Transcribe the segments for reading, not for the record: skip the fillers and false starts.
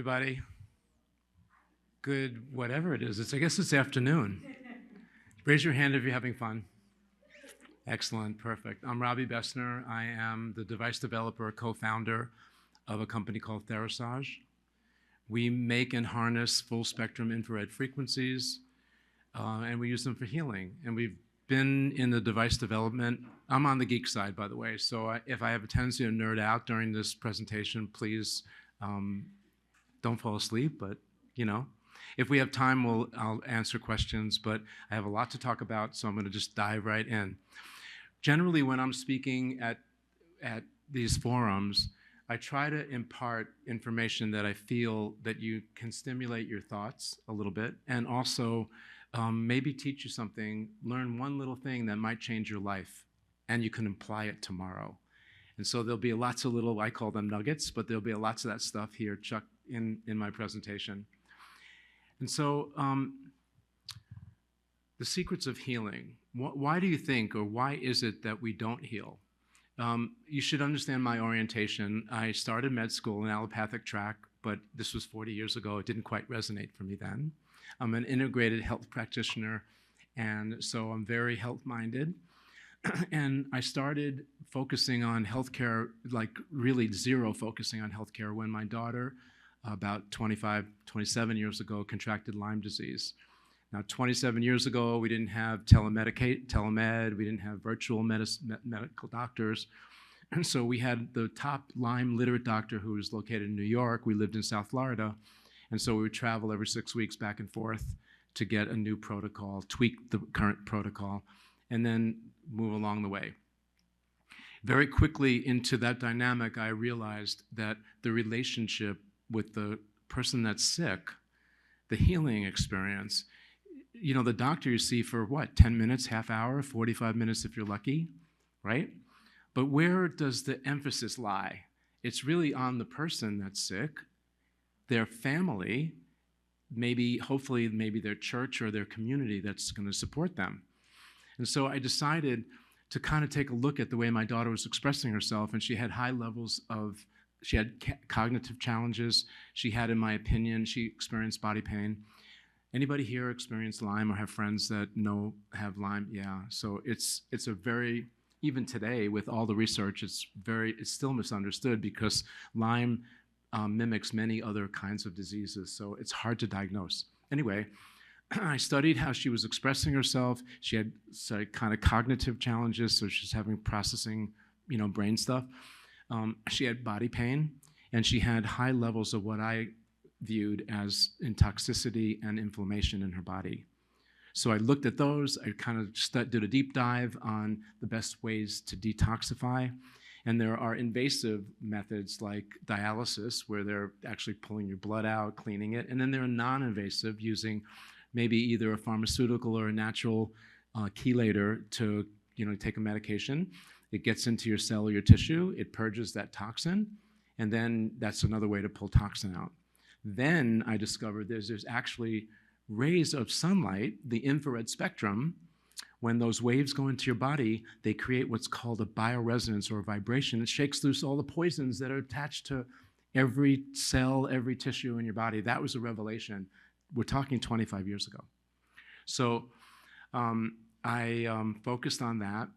everybody. Good, whatever it is. I guess it's afternoon. Raise your hand if you're having fun. Excellent, perfect. I'm Robby Besner. I am the device developer, co-founder of a company called Therasage. We make and harness full spectrum infrared frequencies, and we use them for healing. And we've been in the device development. I'm on the geek side, by the way, so if I have a tendency to nerd out during this presentation, please don't fall asleep, but if we have time, I'll answer questions, but I have a lot to talk about, so I'm going to just dive right in. Generally, when I'm speaking at these forums, I try to impart information that I feel that you can stimulate your thoughts a little bit, and also maybe teach you something, learn one little thing that might change your life, and you can apply it tomorrow. And so there'll be lots of little, I call them nuggets, but there'll be lots of that stuff here chucked in my presentation. And so the secrets of healing. Why do you think, or why is it that we don't heal? You should understand my orientation. I started med school in allopathic track, but this was 40 years ago. It didn't quite resonate for me then. I'm an integrated health practitioner, and so I'm very health-minded. And I started focusing on healthcare, like really zero focusing on healthcare, when my daughter, about 27 years ago, contracted Lyme disease. Now, 27 years ago, we didn't have telemed, we didn't have virtual medical doctors. And so we had the top Lyme literate doctor who was located in New York. We lived in South Florida. And so we would travel every 6 weeks back and forth to get a new protocol, tweak the current protocol, and then move along the way. Very quickly into that dynamic, I realized that the relationship with the person that's sick, the healing experience, the doctor you see for what, 10 minutes, half hour, 45 minutes if you're lucky, right? But where does the emphasis lie? It's really on the person that's sick, their family, hopefully their church or their community that's going to support them. And so I decided to kind of take a look at the way my daughter was expressing herself, and she had high levels of, she had cognitive challenges. She had, in my opinion, she experienced body pain. Anybody here experience Lyme or have friends that have Lyme? Yeah, so it's a very, even today with all the research, it's still misunderstood because Lyme mimics many other kinds of diseases, so it's hard to diagnose. Anyway, I studied how she was expressing herself. She had kind of cognitive challenges, so she's having processing, brain stuff. She had body pain, and she had high levels of what I viewed as toxicity and inflammation in her body. So I looked at those. I kind of did a deep dive on the best ways to detoxify. And there are invasive methods like dialysis, where they're actually pulling your blood out, cleaning it. And then there are non-invasive, using maybe either a pharmaceutical or a natural chelator to take a medication. It gets into your cell or your tissue, it purges that toxin, and then that's another way to pull toxin out. Then I discovered there's actually rays of sunlight, the infrared spectrum. When those waves go into your body, they create what's called a bioresonance or a vibration. It shakes loose all the poisons that are attached to every cell, every tissue in your body. That was a revelation. We're talking 25 years ago. So I focused on that.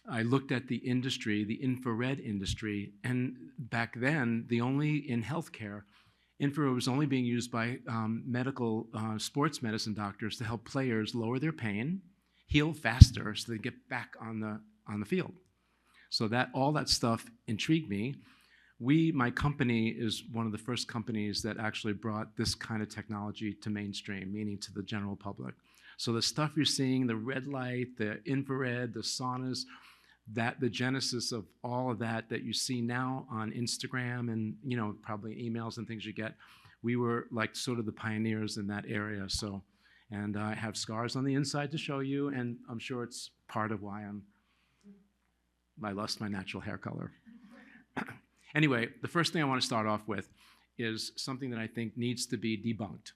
I looked at the industry, the infrared industry, and back then, in healthcare, infrared was only being used by medical sports medicine doctors to help players lower their pain, heal faster, so they get back on the field. So all that stuff intrigued me. My company is one of the first companies that actually brought this kind of technology to mainstream, meaning to the general public. So the stuff you're seeing, the red light, the infrared, the saunas, the genesis of all of that you see now on Instagram and probably emails and things you get, we were like sort of the pioneers in that area. So, and I have scars on the inside to show you, and I'm sure it's part of why I lost my natural hair color. Anyway, the first thing I want to start off with is something that I think needs to be debunked.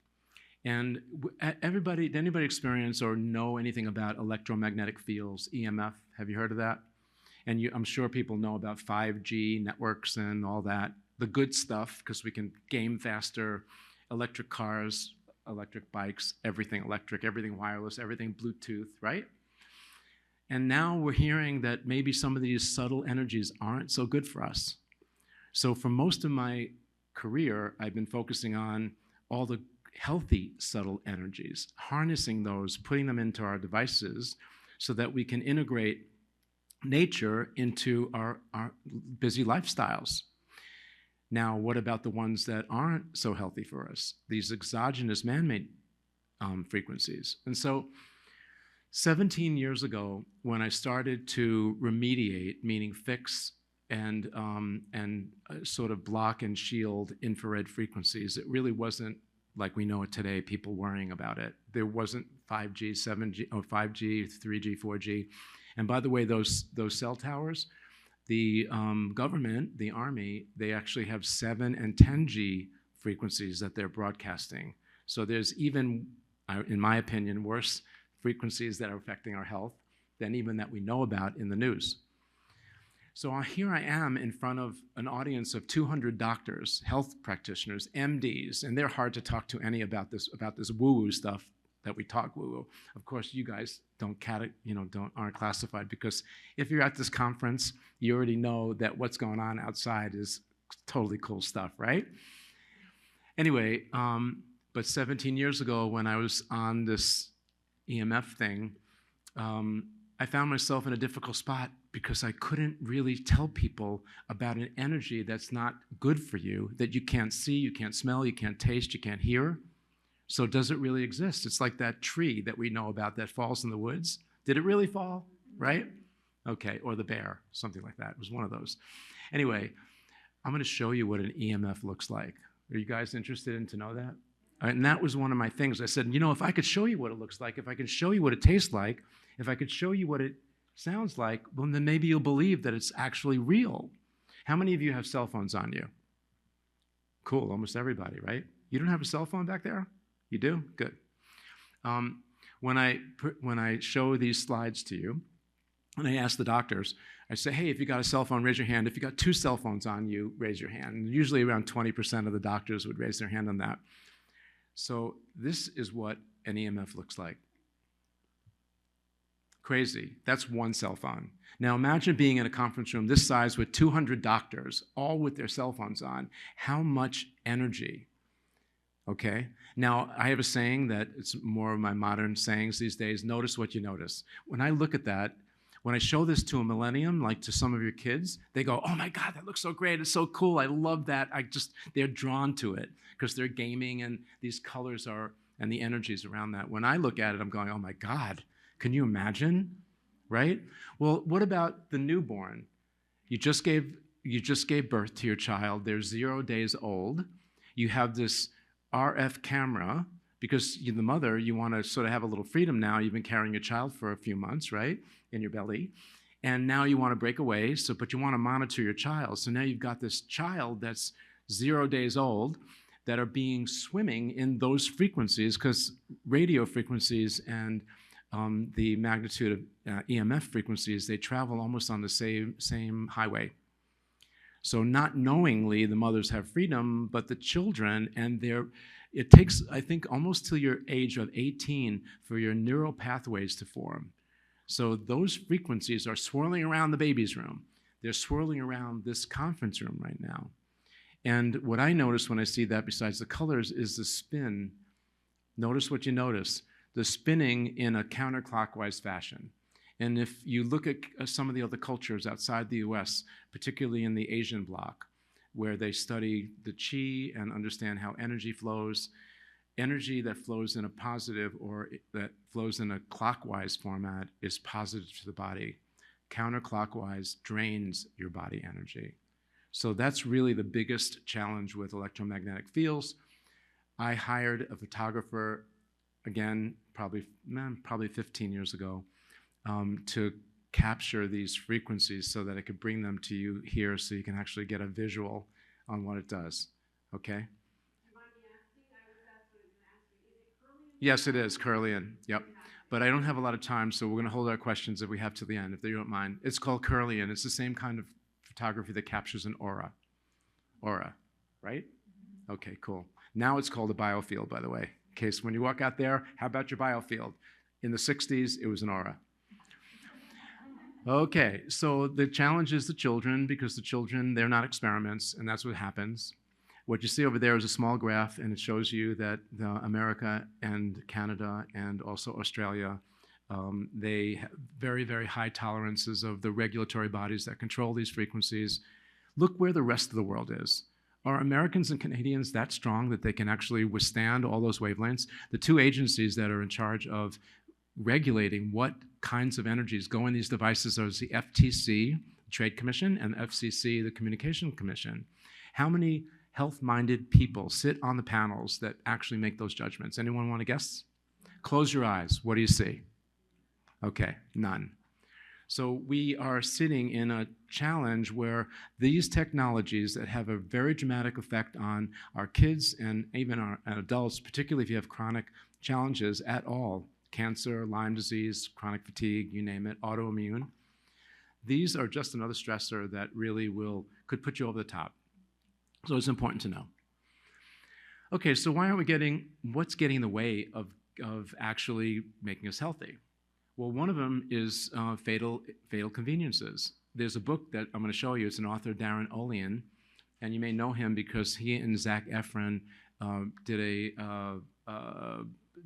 And did anybody experience or know anything about electromagnetic fields, EMF? Have you heard of that? And I'm sure people know about 5G networks and all that. the good stuff, because we can game faster, electric cars, electric bikes, everything electric, everything wireless, everything Bluetooth, right? And now we're hearing that maybe some of these subtle energies aren't so good for us. So for most of my career, I've been focusing on all the healthy subtle energies, harnessing those, putting them into our devices so that we can integrate nature into our busy lifestyles. Now, what about the ones that aren't so healthy for us? These exogenous man-made frequencies. And so 17 years ago, when I started to remediate, meaning fix and sort of block and shield infrared frequencies, it really wasn't like we know it today, people worrying about it. There wasn't 5G, 7G, or 5G, 3G, 4G. And by the way, those cell towers, the government, the Army, they actually have 7 and 10G frequencies that they're broadcasting. So there's even, in my opinion, worse frequencies that are affecting our health than even that we know about in the news. So here I am in front of an audience of 200 doctors, health practitioners, MDs, and they're hard to talk to any about this woo-woo stuff that we talk woo-woo. Of course, you guys aren't classified, because if you're at this conference, you already know that what's going on outside is totally cool stuff, right? Anyway, but 17 years ago, when I was on this EMF thing, I found myself in a difficult spot because I couldn't really tell people about an energy that's not good for you, that you can't see, you can't smell, you can't taste, you can't hear. So does it really exist? It's like that tree that we know about that falls in the woods. Did it really fall, right? Okay, or the bear, something like that. It was one of those. Anyway, I'm going to show you what an EMF looks like. Are you guys interested in to know that? And that was one of my things. I said, if I could show you what it looks like, if I could show you what it tastes like, if I could show you what it sounds like, well, then maybe you'll believe that it's actually real. How many of you have cell phones on you? Cool, almost everybody, right? You don't have a cell phone back there? You do? Good. When I show these slides to you, and I ask the doctors, I say, hey, if you got a cell phone, raise your hand. If you got 2 cell phones on you, raise your hand. And usually around 20% of the doctors would raise their hand on that. So this is what an EMF looks like. Crazy. That's 1 cell phone. Now imagine being in a conference room this size with 200 doctors, all with their cell phones on. How much energy? Okay? Now, I have a saying that it's more of my modern sayings these days, notice what you notice. When I look at that, when I show this to a millennium, like to some of your kids, they go, oh my God, that looks so great, it's so cool, I love that. They're drawn to it because they're gaming and these colors and the energies around that. When I look at it, I'm going, oh my God, can you imagine, right? Well, what about the newborn? You just gave birth to your child, they're 0 days old, you have this RF camera, because you're the mother, you want to sort of have a little freedom now. You've been carrying your child for a few months, right, in your belly. And now you want to break away, but you want to monitor your child. So now you've got this child that's 0 days old that are swimming in those frequencies, because radio frequencies and the magnitude of EMF frequencies, they travel almost on the same highway. So not knowingly, the mothers have freedom, but the children, it takes, I think, almost till your age of 18 for your neural pathways to form. So those frequencies are swirling around the baby's room. They're swirling around this conference room right now. And what I notice when I see that, besides the colors, is the spin. Notice what you notice. The spinning in a counterclockwise fashion. And if you look at some of the other cultures outside the US, particularly in the Asian bloc, where they study the qi and understand how energy flows, energy that flows in a positive or that flows in a clockwise format is positive to the body. Counterclockwise drains your body energy. So that's really the biggest challenge with electromagnetic fields. I hired a photographer, again, probably 15 years ago, to capture these frequencies so that I could bring them to you here so you can actually get a visual on what it does. Okay? Yes, it is, Kirlian. Yep. But I don't have a lot of time, so we're going to hold our questions if we have to the end, if you don't mind. It's called Kirlian. It's the same kind of photography that captures an aura. Aura, right? Okay, cool. Now it's called a biofield, by the way. In case when you walk out there, how about your biofield? In the 60s, it was an aura. Okay, so the challenge is the children, because the children, they're not experiments, and that's what happens. What you see over there is a small graph, and it shows you that America and Canada and also Australia, they have very, very high tolerances of the regulatory bodies that control these frequencies. Look where the rest of the world is. Are Americans and Canadians that strong that they can actually withstand all those wavelengths? The two agencies that are in charge of regulating what kinds of energies go in these devices are the FTC, Trade Commission, and the FCC, the Communication Commission. How many health-minded people sit on the panels that actually make those judgments? Anyone want to guess? Close your eyes. What do you see? Okay, none. So we are sitting in a challenge where these technologies that have a very dramatic effect on our kids and even our adults, particularly if you have chronic challenges at all, cancer, Lyme disease, chronic fatigue, you name it, autoimmune, these are just another stressor that really could put you over the top. So it's important to know. Okay, so why aren't we what's getting in the way of actually making us healthy? Well, one of them is fatal conveniences. There's a book that I'm going to show you. It's an author, Darren Olean, and you may know him because he and Zac Efron did a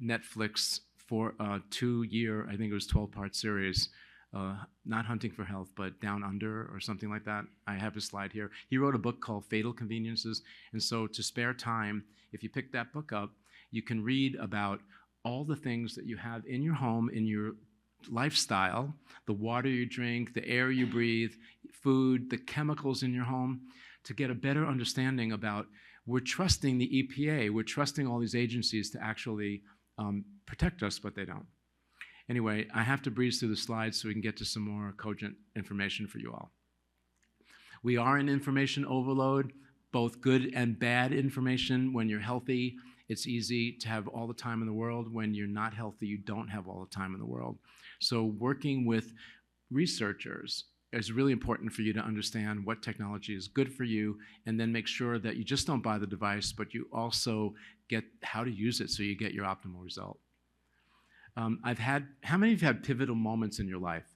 Netflix for a 2-year, I think it was 12-part series, not Hunting for Health, but Down Under or something like that. I have his slide here. He wrote a book called Fatal Conveniences, and so to spare time, if you pick that book up, you can read about all the things that you have in your home, in your lifestyle, the water you drink, the air you breathe, food, the chemicals in your home, to get a better understanding about, we're trusting the EPA, we're trusting all these agencies to actually protect us, but they don't. Anyway, I have to breeze through the slides so we can get to some more cogent information for you all. We are in information overload, both good and bad information. When you're healthy, it's easy to have all the time in the world. When you're not healthy, you don't have all the time in the world. So working with researchers is really important for you to understand what technology is good for you, and then make sure that you just don't buy the device, but you also get how to use it so you get your optimal result. How many of you have had pivotal moments in your life?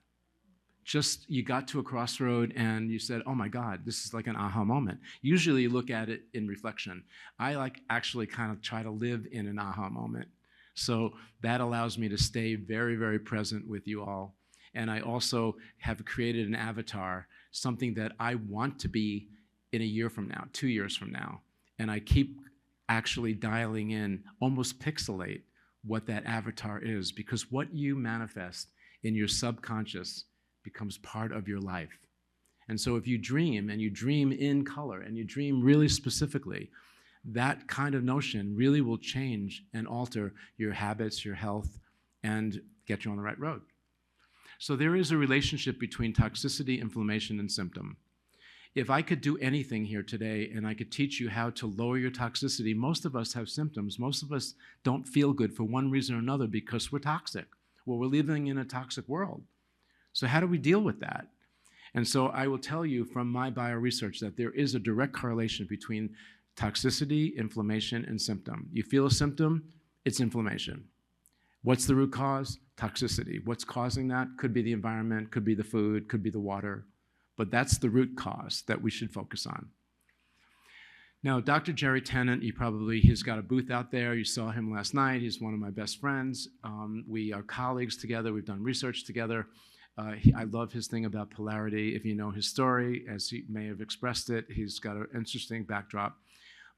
Just you got to a crossroad and you said, oh my God, this is like an aha moment. Usually you look at it in reflection. I actually kind of try to live in an aha moment. So that allows me to stay very, very present with you all. And I also have created an avatar, something that I want to be in a year from now, 2 years from now. And I keep actually dialing in, almost pixelate what that avatar is, because what you manifest in your subconscious becomes part of your life. And so if you dream, and you dream in color, and you dream really specifically, that kind of notion really will change and alter your habits, your health, and get you on the right road. So there is a relationship between toxicity, inflammation, and symptom. If I could do anything here today and I could teach you how to lower your toxicity, most of us have symptoms. Most of us don't feel good for one reason or another because we're toxic. Well, we're living in a toxic world. So how do we deal with that? And so I will tell you from my bio-research that there is a direct correlation between toxicity, inflammation, and symptom. You feel a symptom, it's inflammation. What's the root cause? Toxicity. What's causing that? Could be the environment, could be the food, could be the water. But that's the root cause that we should focus on. Now, Dr. Jerry Tennant, he's got a booth out there. You saw him last night. He's one of my best friends. We are colleagues together. We've done research together. I love his thing about polarity. If you know his story, as he may have expressed it, he's got an interesting backdrop.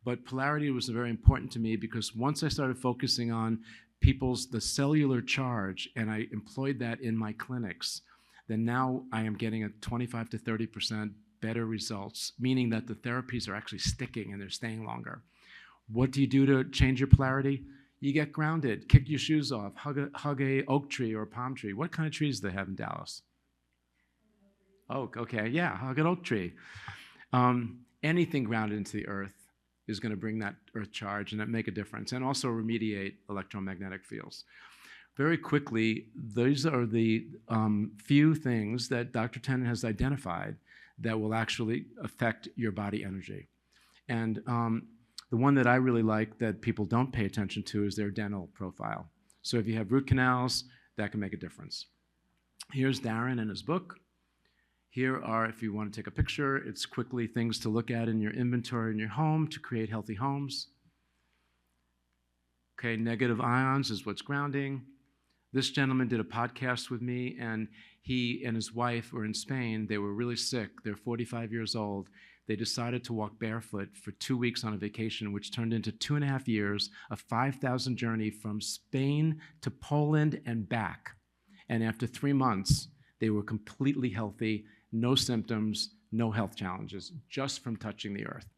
But polarity was very important to me because once I started focusing on the cellular charge, and I employed that in my clinics, then now I am getting a 25 to 30% better results, meaning that the therapies are actually sticking and they're staying longer. What do you do to change your polarity? You get grounded, kick your shoes off, hug a oak tree or a palm tree. What kind of trees do they have in Dallas? Oak, okay, yeah, hug an oak tree. Anything grounded into the earth is going to bring that earth charge and make a difference, and also remediate electromagnetic fields. Very quickly, these are the few things that Dr. Tennant has identified that will actually affect your body energy. And the one that I really like that people don't pay attention to is their dental profile. So if you have root canals, that can make a difference. Here's Darren and his book. Here are, if you want to take a picture, it's quickly things to look at in your inventory in your home to create healthy homes. Okay, negative ions is what's grounding. This gentleman did a podcast with me, and he and his wife were in Spain. They were really sick. They're 45 years old. They decided to walk barefoot for 2 weeks on a vacation, which turned into 2.5 years, a 5,000 journey from Spain to Poland and back. And after 3 months, they were completely healthy, no symptoms, no health challenges, just from touching the earth.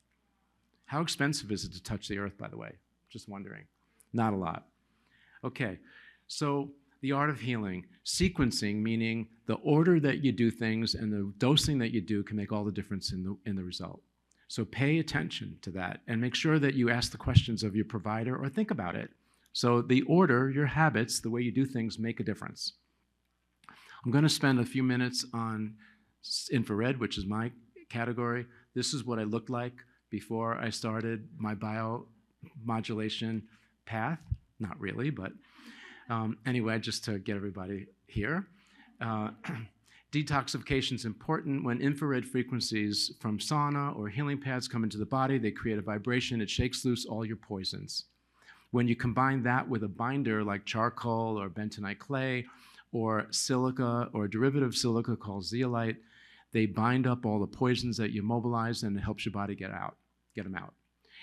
How expensive is it to touch the earth, by the way? Just wondering. Not a lot. Okay, so the art of healing. Sequencing, meaning the order that you do things and the dosing that you do can make all the difference in the result. So pay attention to that and make sure that you ask the questions of your provider or think about it. So the order, your habits, the way you do things make a difference. I'm going to spend a few minutes on infrared, which is my category. This is what I looked like before I started my biomodulation path. Not really, but anyway, just to get everybody here. Detoxification is important. When infrared frequencies from sauna or healing pads come into the body, they create a vibration. It shakes loose all your poisons. When you combine that with a binder like charcoal or bentonite clay or silica or a derivative of silica called zeolite, they bind up all the poisons that you mobilize, and it helps your body get them out.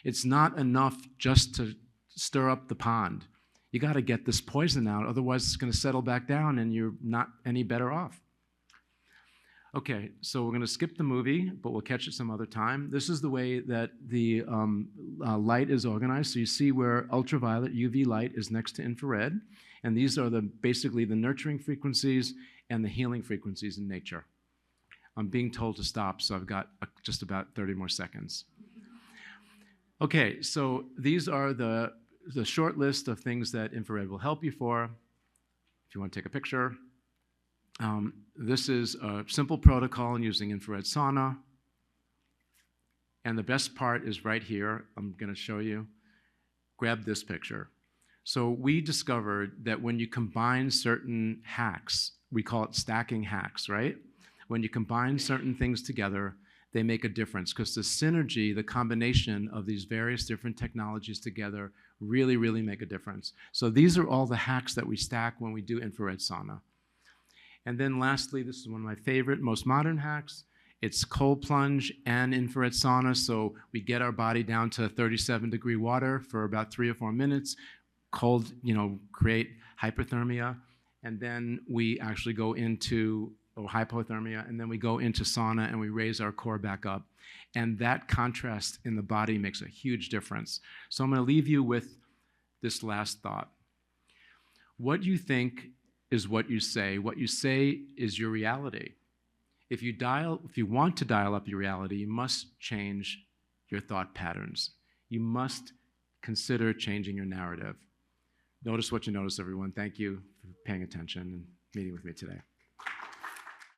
It's not enough just to stir up the pond. You got to get this poison out, otherwise it's going to settle back down and you're not any better off. Okay, so we're going to skip the movie, but we'll catch it some other time. This is the way that the light is organized. So you see where ultraviolet UV light is next to infrared, and these are basically the nurturing frequencies and the healing frequencies in nature. I'm being told to stop, so I've got just about 30 more seconds. Okay, so these are the short list of things that infrared will help you for. If you want to take a picture. This is a simple protocol in using infrared sauna. And the best part is right here. I'm going to show you. Grab this picture. So we discovered that when you combine certain hacks, we call it stacking hacks, right? When you combine certain things together, they make a difference because the synergy, the combination of these various different technologies together really, really make a difference. So these are all the hacks that we stack when we do infrared sauna. And then lastly, this is one of my favorite, most modern hacks. It's cold plunge and infrared sauna. So we get our body down to 37-degree water for about 3 or 4 minutes. Cold, create hypothermia. And then we actually go into hypothermia, and then we go into sauna and we raise our core back up. And that contrast in the body makes a huge difference. So I'm going to leave you with this last thought. What you think is what you say. What you say is your reality. If you want to dial up your reality, you must change your thought patterns. You must consider changing your narrative. Notice what you notice, everyone. Thank you for paying attention and meeting with me today.